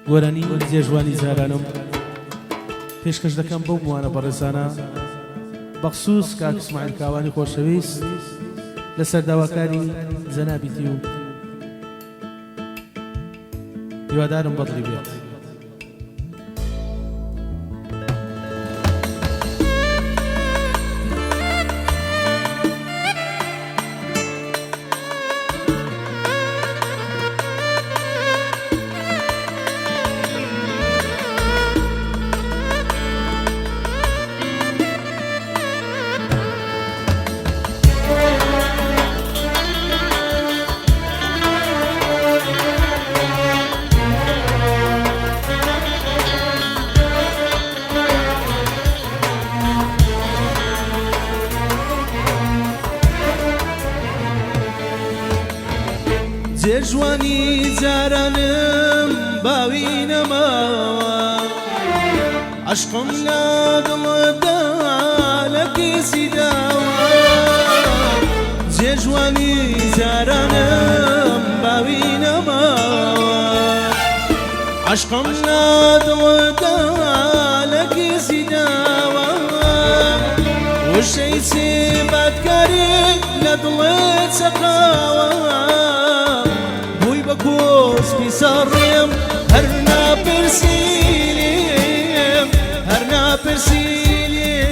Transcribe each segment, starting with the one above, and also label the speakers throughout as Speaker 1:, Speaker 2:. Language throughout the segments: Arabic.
Speaker 1: گۆرانی جێژوانی جارانم پێشکەش دەکەم بەو موانە بەڕێزانە بەخسووس کاک ئیسماعیل کاوانی خۆشەویست لە سەرداواکانی جەنابیتی و هیوادارم بەدڵی بێت.
Speaker 2: جێژوانی جارانم باوی نەماوە عەشقم لە دڵدا لە کێسی داوە جێژوانی جارانم باوی نەماوە عەشقم لە دڵدا لە کێسی داوە وشەی چێ بادکارێک لە دڵت سەقاوە بۆسپی ساڕێم هەر ناپرسیلێم هەر ناپرسیلێم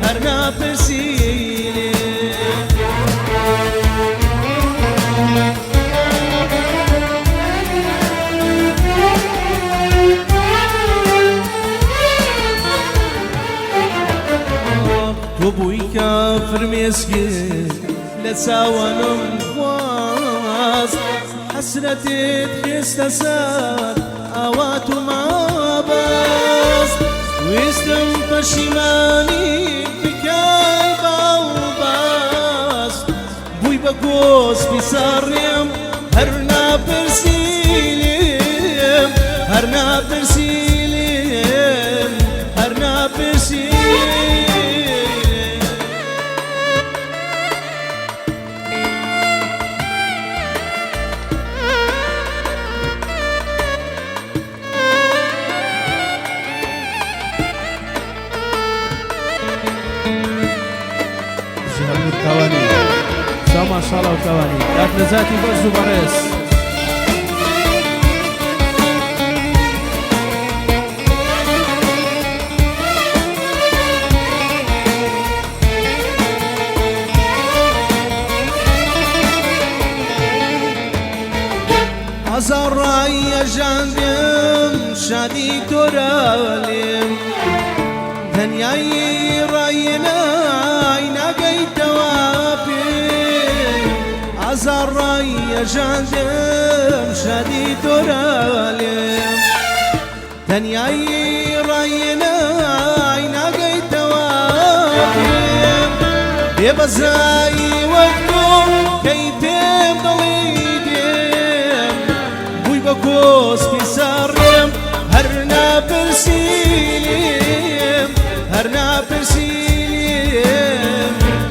Speaker 2: هەر ناپرسیلێم تۆ بووی کافر مێسکێ لە چاوانم خواست حسرتت خێستە سەر ئاوات و مابەز وێستم پەشیمانی بکەی باو باس بووی بە گۆسپی ساڕێم هەر ناپرسیلێم هەر ناپرسیلێم هەر ناپرسیلێم
Speaker 1: کاوانی ماشاءالله و کاوانی کاک نەجاتی بەرز و بەڕێز
Speaker 2: هەزار ڕای ئەژاندم شادی تۆرالێم دنیای ڕایەنای ناگەیتەوە پێم هەزار ڕای ئەژاندم شادی تۆرالێم دنیای ڕایەنای ناگەیتەوە پێم بێبەزایی وەک تۆ کەی پێم دڵی دێم بووی بە کۆسپی ساڕێم هەر ناپرسیلێم هەر ناپرسیلێم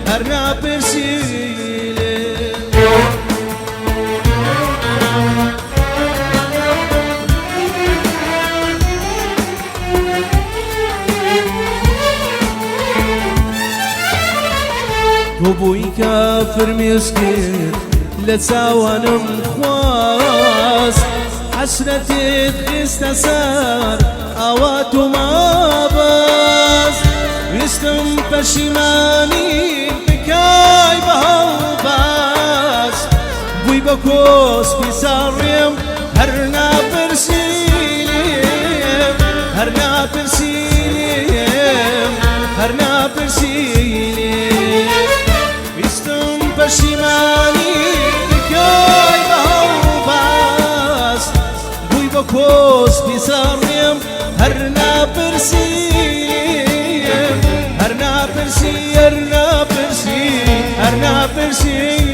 Speaker 2: هەر ناپرسیلێم تۆ بووی کافر مێسکێت لە چاوانم خواست حسرتت خێستە سەر ئاوات و مابەز ویستم پەشیمانی بکەی بە هەڵباس بووی بە کۆسپی ساڕێم هەر ناپرسیلێم هەر ناپرسیلێم هەر ناپرسیلێم ویستم پەشیمانی بکەی بە هەڵباس بووی بە کۆسپی ساڕێم هەر ناپرسیلێم هەر ناپرسی هەر ناپرسی هەر ناپرسی